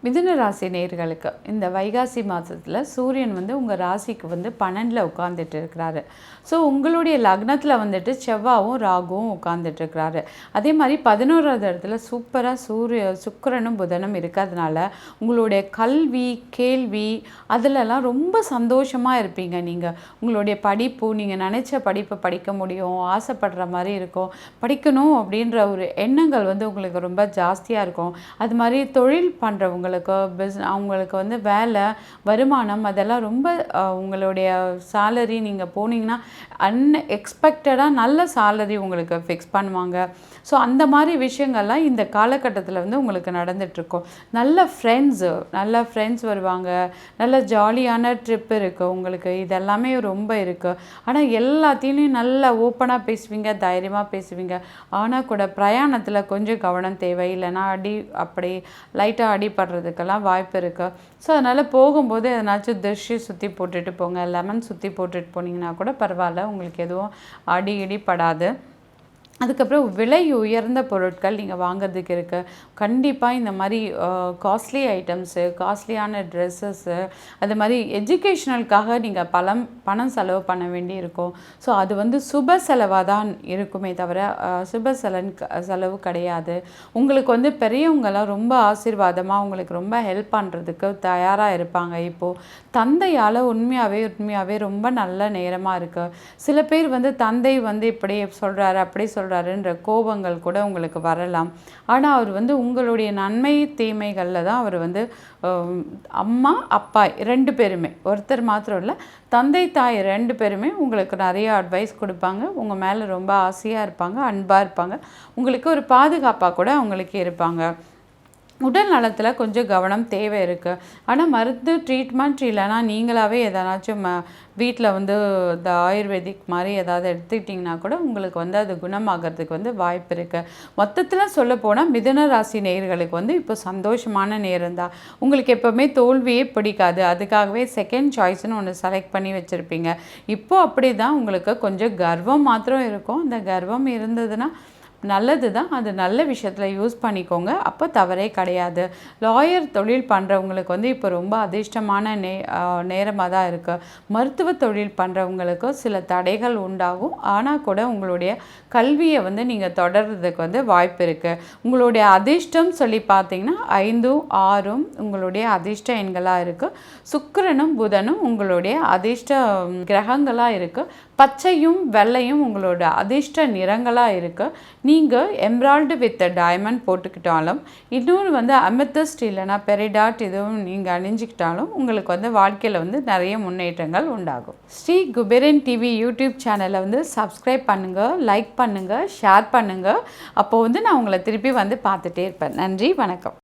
மிதுன ராசி நேயர்களுக்கு இந்த வைகாசி மாதத்தில் சூரியன் வந்து உங்கள் ராசிக்கு வந்து 12ல் உட்காந்துட்டு இருக்கிறாரு. ஸோ உங்களுடைய லக்னத்தில் வந்துட்டு செவ்வாவும் ராகுவும் உட்காந்துட்டு இருக்கிறாரு. அதே மாதிரி 11வது இடத்துல சூப்பராக சுக்கிரனும் புதனும் இருக்கிறதுனால உங்களுடைய கல்வி கேள்வி அதிலெல்லாம் ரொம்ப சந்தோஷமாக இருப்பீங்க. நீங்கள் உங்களுடைய படிப்பு நீங்கள் நினச்ச படிப்பை படிக்க முடியும், ஆசைப்படுற மாதிரி இருக்கும், படிக்கணும் அப்படின்ற ஒரு எண்ணங்கள் வந்து உங்களுக்கு ரொம்ப ஜாஸ்தியாக இருக்கும். அது மாதிரி தொழில் பண்ணுறவங்க அவங்களுக்கு வந்து வேலை வருமானம் அதெல்லாம் ரொம்ப உங்களுடைய சேலரி நீங்கள் போனீங்கன்னா அன்எக்ஸ்பெக்டடாக நல்ல சேலரி உங்களுக்கு ஃபிக்ஸ் பண்ணுவாங்க. ஸோ அந்த மாதிரி விஷயங்கள்லாம் இந்த காலகட்டத்தில் வந்து உங்களுக்கு நடந்துகிட்ருக்கும். நல்ல ஃப்ரெண்ட்ஸ் வருவாங்க, நல்ல ஜாலியான ட்ரிப் இருக்குது உங்களுக்கு, இதெல்லாமே ரொம்ப இருக்குது. ஆனால் எல்லாத்தையும் நல்லா ஓப்பனாக பேசுவீங்க, தைரியமாக பேசுவீங்க. ஆனால் கூட பிரயாணத்தில் கொஞ்சம் கவனம் தேவை, இல்லைன்னா அப்படி லைட்டாக அடிபடுறதுக்கெல்லாம் வாய்ப்பு இருக்குது. ஸோ அதனால் போகும்போது எதனாச்சும் திருஷ்டி சுற்றி போட்டுட்டு போங்க, லெமன் சுற்றி போட்டுட்டு போனீங்கன்னா கூட பரவாயில்ல, உங்களுக்கு எதுவும் இடி படாது. அதுக்கப்புறம் விலை உயர்ந்த பொருட்கள் நீங்கள் வாங்கிறதுக்கு இருக்குது. கண்டிப்பாக இந்த மாதிரி காஸ்ட்லி ஐட்டம்ஸு, காஸ்ட்லியான ட்ரெஸ்ஸஸ்ஸு, அது மாதிரி எஜுகேஷ்னலுக்காக நீங்கள் பணம் செலவு பண்ண வேண்டி இருக்கும். ஸோ அது வந்து சுப செலவாக தான் இருக்குமே தவிர சுப செலவு கிடையாது. உங்களுக்கு வந்து பெரியவங்களாம் ரொம்ப ஆசீர்வாதமாக உங்களுக்கு ரொம்ப ஹெல்ப் பண்ணுறதுக்கு தயாராக இருப்பாங்க. இப்போது தந்தையால் உண்மையாகவே ரொம்ப நல்ல நேரமாக இருக்குது. சில பேர் வந்து தந்தை வந்து இப்படி சொல்கிறாரு அப்படி சொல்கிறாருன்ற கோபங்கள் கூட உங்களுக்கு வரலாம். ஆனால் அவர் வந்து உங்களுடைய நன்மை தீமைகளில் தான் அவர் வந்து அம்மா அப்பா 2 பேருமே, ஒருத்தர் மாத்திரம் இல்லை, தந்தை தாய் 2 பேருமே உங்களுக்கு நிறைய அட்வைஸ் கொடுப்பாங்க. உங்கள் மேலே ரொம்ப ஆசையாக இருப்பாங்க, அன்பாக இருப்பாங்க, உங்களுக்கு ஒரு பாதுகாப்பாக கூட அவங்களுக்கு இருப்பாங்க. உடல் நலத்தில் கொஞ்சம் கவனம் தேவை இருக்குது. ஆனால் மருந்து ட்ரீட்மெண்ட் இல்லைனா நீங்களாகவே எதனாச்சும் வீட்டில் வந்து இந்த ஆயுர்வேதிக் மாதிரி ஏதாவது எடுத்துக்கிட்டிங்கன்னா கூட உங்களுக்கு வந்து அது குணமாகறதுக்கு வந்து வாய்ப்பு இருக்குது. மொத்தத்தில் சொல்லப்போனால் மிதுன ராசி நேயர்களுக்கு வந்து இப்போ சந்தோஷமான நேரம் தான். உங்களுக்கு எப்போவுமே தோல்வியே பிடிக்காது, அதுக்காகவே செகண்ட் சாய்ஸ்னு ஒன்று செலக்ட் பண்ணி வச்சுருப்பீங்க. இப்போது அப்படி தான் உங்களுக்கு கொஞ்சம் கர்வம் மாத்திரம் இருக்கும். அந்த கர்வம் இருந்ததுன்னா நல்லது தான், அது நல்ல விஷயத்தில் யூஸ் பண்ணிக்கோங்க, அப்போ தவறே கிடையாது. லாயர் தொழில் பண்ணுறவங்களுக்கு வந்து இப்போ ரொம்ப அதிர்ஷ்டமான நேரமாக தான் இருக்குது. மருத்துவ தொழில் பண்ணுறவங்களுக்கு சில தடைகள் உண்டாகும். ஆனால் கூட உங்களுடைய கல்வியை வந்து நீங்கள் தொடர்றதுக்கு வந்து வாய்ப்பு இருக்குது. உங்களுடைய அதிர்ஷ்டம் சொல்லி பார்த்தீங்கன்னா 5ம் 6ம் உங்களுடைய அதிர்ஷ்ட எண்களாக இருக்குது. சுக்கிரனும் புதனும் உங்களுடைய அதிர்ஷ்ட கிரகங்களாக இருக்குது. பச்சையும் வெள்ளையும் உங்களோட அதிர்ஷ்ட நிறங்களாக இருக்குது. நீங்கள் எம்ராய்டு வித் டைமண்ட் போட்டுக்கிட்டாலும், இன்னொன்று வந்து அமெத்திஸ்ட் இல்லைனா பெரிடாட் இதுவும் நீங்கள் அணிஞ்சிக்கிட்டாலும் உங்களுக்கு வந்து வாழ்க்கையில் வந்து நிறைய முன்னேற்றங்கள் உண்டாகும். ஸ்ரீ குபேரன் டிவி யூடியூப் சேனலை வந்து சப்ஸ்கிரைப் பண்ணுங்கள், லைக் பண்ணுங்கள், ஷேர் பண்ணுங்கள். அப்போது வந்து நான் உங்களை திருப்பி வந்து பார்த்துட்டே இருப்பேன். நன்றி, வணக்கம்.